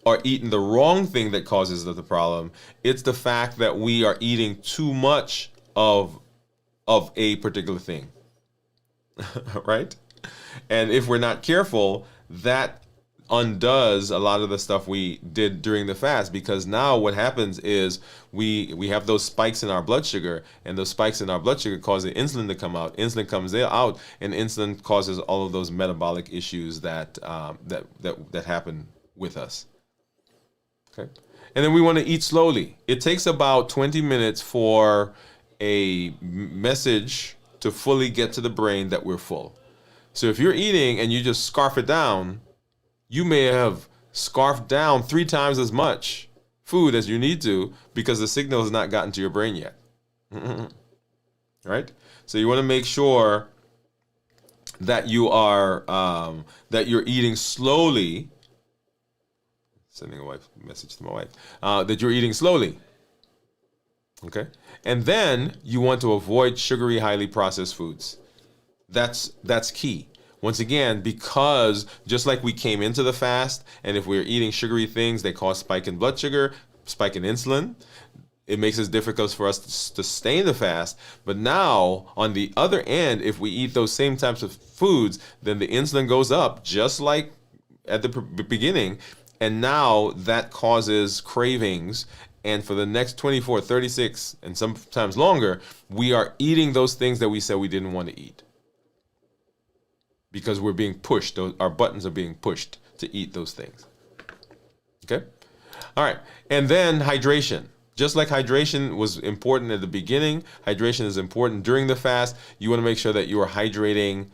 or eaten the wrong thing that causes the problem. It's the fact that we are eating too much of a particular thing, right? And if we're not careful, that undoes a lot of the stuff we did during the fast, because now what happens is we have those spikes in our blood sugar, and those spikes in our blood sugar cause the insulin to come out. Insulin comes out, and insulin causes all of those metabolic issues that happen with us. Okay, and then we want to eat slowly. It takes about 20 minutes for a message to fully get to the brain that we're full. So if you're eating and you just scarf it down, you may have scarfed down 3 times as much food as you need to because the signal has not gotten to your brain yet. Right? So you want to make sure that you're eating slowly. Sending a message to my wife. That you're eating slowly. Okay? And then you want to avoid sugary, highly processed foods. That's key. Once again, because just like we came into the fast, and if we're eating sugary things, they cause spike in blood sugar, spike in insulin. It makes it difficult for us to sustain the fast. But now, on the other end, if we eat those same types of foods, then the insulin goes up, just like at the beginning. And now that causes cravings. And for the next 24, 36, and sometimes longer, we are eating those things that we said we didn't want to eat. Because we're being pushed, our buttons are being pushed to eat those things. Okay? All right. And then hydration. Just like hydration was important at the beginning, hydration is important during the fast. You want to make sure that you are hydrating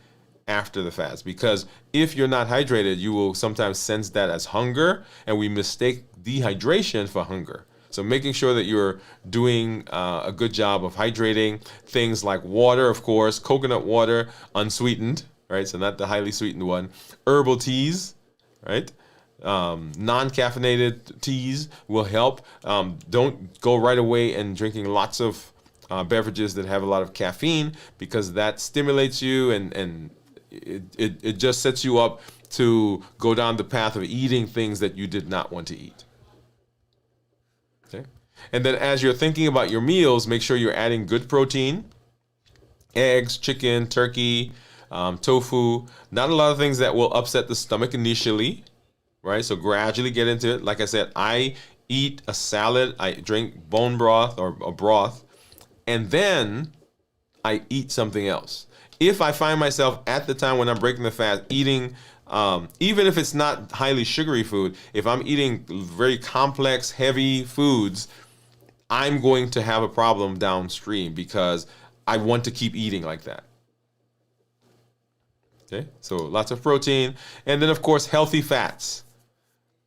after the fast. Because if you're not hydrated, you will sometimes sense that as hunger, and we mistake dehydration for hunger. So making sure that you're doing a good job of hydrating. Things like water, of course, coconut water, unsweetened. Right, so not the highly sweetened one. Herbal teas, right? Non-caffeinated teas will help. Don't go right away and drinking lots of beverages that have a lot of caffeine, because that stimulates you and it just sets you up to go down the path of eating things that you did not want to eat. Okay, and then as you're thinking about your meals, make sure you're adding good protein, eggs, chicken, turkey. Tofu, not a lot of things that will upset the stomach initially, right? So gradually get into it. Like I said, I eat a salad, I drink bone broth or a broth, and then I eat something else. If I find myself at the time when I'm breaking the fast eating, even if it's not highly sugary food, if I'm eating very complex, heavy foods, I'm going to have a problem downstream because I want to keep eating like that. Okay, so lots of protein, and then of course healthy fats.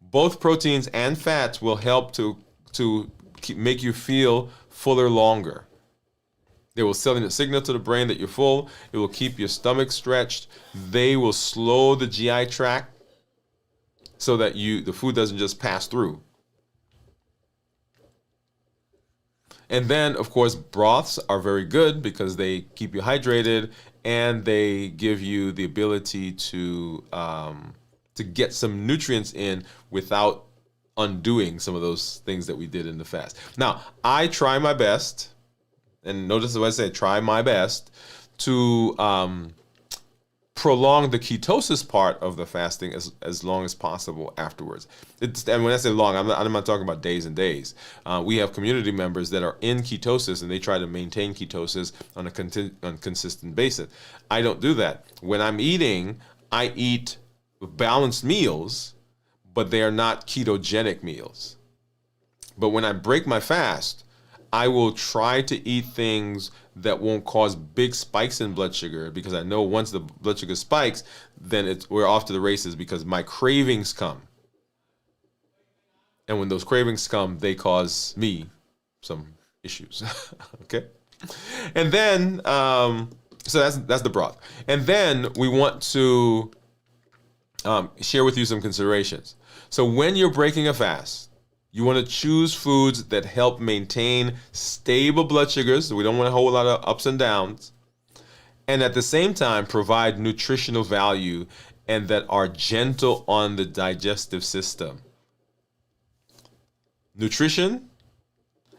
Both proteins and fats will help to make you feel fuller longer. They will send a signal to the brain that you're full. It will keep your stomach stretched. They will slow the GI tract so that the food doesn't just pass through. And then, of course, broths are very good because they keep you hydrated and they give you the ability to get some nutrients in without undoing some of those things that we did in the fast. Now, I try my best, and notice what I say, try my best, to prolong the ketosis part of the fasting as long as possible afterwards. And when I say long, I'm not talking about days and days. We have community members that are in ketosis and they try to maintain ketosis on a consistent basis. I don't do that. When I'm eating, I eat balanced meals, but they are not ketogenic meals. But when I break my fast, I will try to eat things that won't cause big spikes in blood sugar, because I know once the blood sugar spikes, then we're off to the races, because my cravings come. And when those cravings come, they cause me some issues. Okay? And then, so that's the broth. And then we want to share with you some considerations. So when you're breaking a fast, you want to choose foods that help maintain stable blood sugars, so we don't want a whole lot of ups and downs, and at the same time provide nutritional value and that are gentle on the digestive system. Nutrition,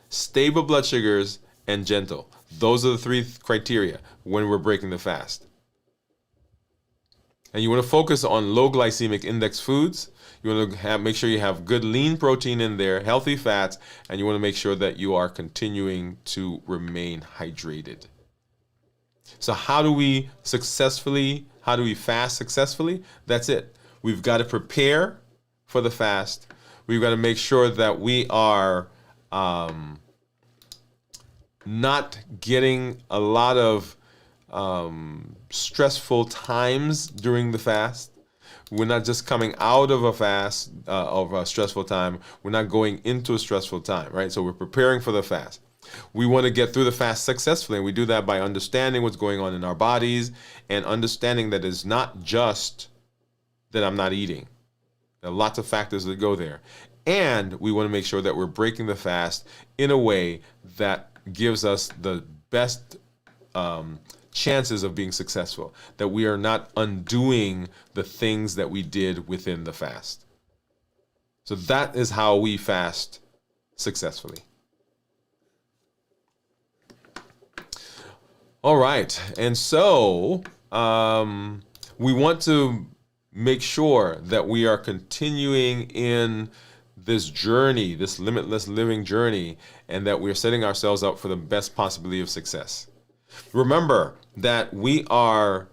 stable blood sugars, and gentle. Those are the three criteria when we're breaking the fast. And you want to focus on low glycemic index foods. You want to make sure you have good lean protein in there, healthy fats, and you want to make sure that you are continuing to remain hydrated. So how do we fast successfully? That's it. We've got to prepare for the fast. We've got to make sure that we are not getting a lot of stressful times during the fast. We're not just coming out of a fast, of a stressful time. We're not going into a stressful time, right? So we're preparing for the fast. We want to get through the fast successfully, and we do that by understanding what's going on in our bodies and understanding that it's not just that I'm not eating. There are lots of factors that go there. And we want to make sure that we're breaking the fast in a way that gives us the best chances of being successful, that we are not undoing the things that we did within the fast. So that is how we fast successfully. All right, and so we want to make sure that we are continuing in this journey, this limitless living journey, and that we're setting ourselves up for the best possibility of success. Remember that we are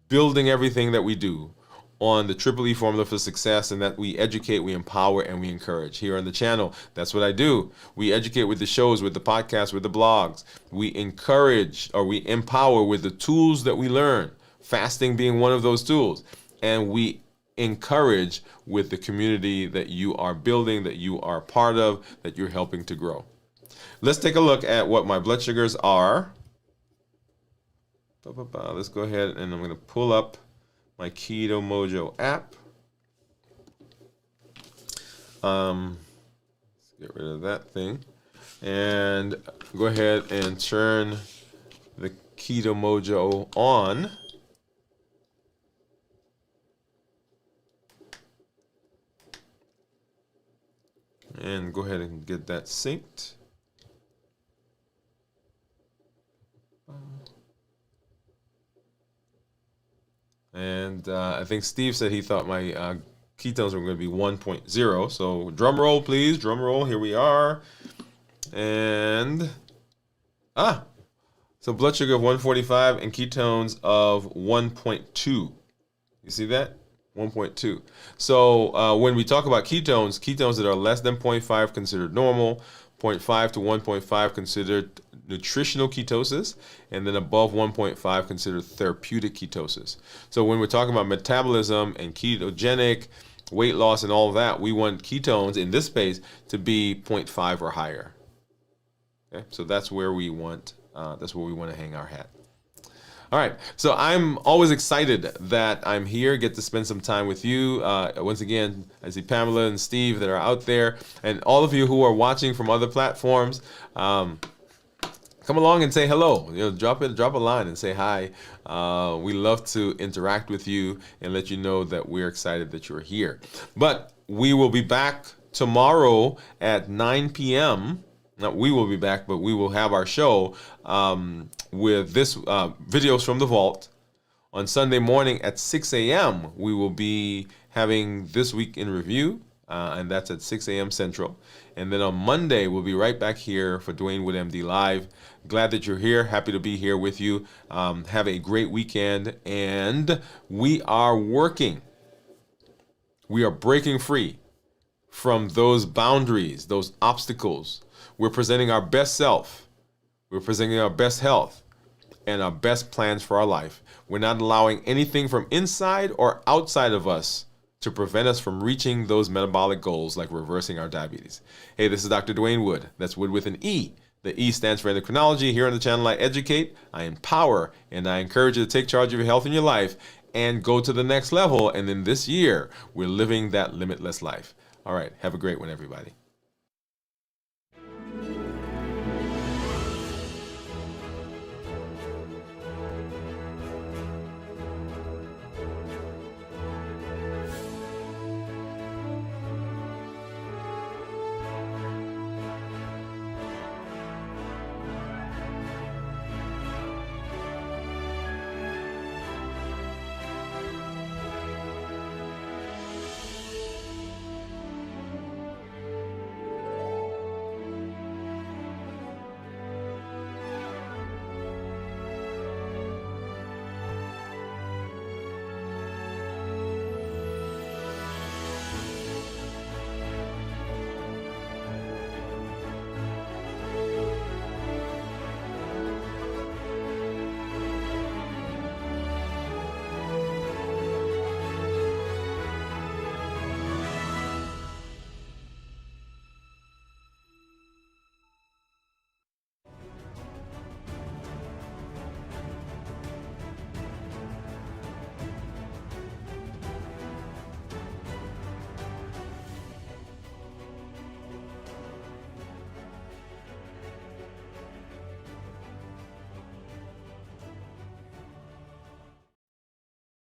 building everything that we do on the Triple E formula for success, and that we educate, we empower, and we encourage. Here on the channel, that's what I do. We educate with the shows, with the podcasts, with the blogs. We encourage, or we empower with the tools that we learn, fasting being one of those tools. And we encourage with the community that you are building, that you are part of, that you're helping to grow. Let's take a look at what my blood sugars are. Let's go ahead and I'm going to pull up my Keto Mojo app. Let's get rid of that thing. And go ahead and turn the Keto Mojo on. And go ahead and get that synced. And I think Steve said he thought my ketones were going to be 1.0. So drum roll, please. Drum roll. Here we are. And, so blood sugar of 145 and ketones of 1.2. You see that? 1.2. So when we talk about ketones that are less than 0.5 considered normal, 0.5 to 1.5 considered nutritional ketosis, and then above 1.5 considered therapeutic ketosis. So when we're talking about metabolism and ketogenic weight loss and all of that, we want ketones in this space to be 0.5 or higher. Okay, so that's where we want to hang our hat. All right, so I'm always excited that I'm here, get to spend some time with you. Once again, I see Pamela and Steve that are out there, and all of you who are watching from other platforms. Come along and say hello. Drop a line and say hi. We love to interact with you and let you know that we're excited that you're here. But we will be back tomorrow at 9 p.m. we will be back, but we will have our show with this videos from the vault. On Sunday morning at 6 a.m., we will be having This Week in Review, and that's at 6 a.m. Central. And then on Monday, we'll be right back here for Dwain Woode MD Live. Glad that you're here. Happy to be here with you. Have a great weekend. And we are working. We are breaking free from those boundaries, those obstacles. We're presenting our best self. We're presenting our best health and our best plans for our life. We're not allowing anything from inside or outside of us to prevent us from reaching those metabolic goals like reversing our diabetes. Hey, this is Dr. Dwain Woode. That's Wood with an E. The E stands for endocrinology. Here on the channel, I educate, I empower, and I encourage you to take charge of your health and your life and go to the next level. And then this year, we're living that limitless life. All right, have a great one, everybody.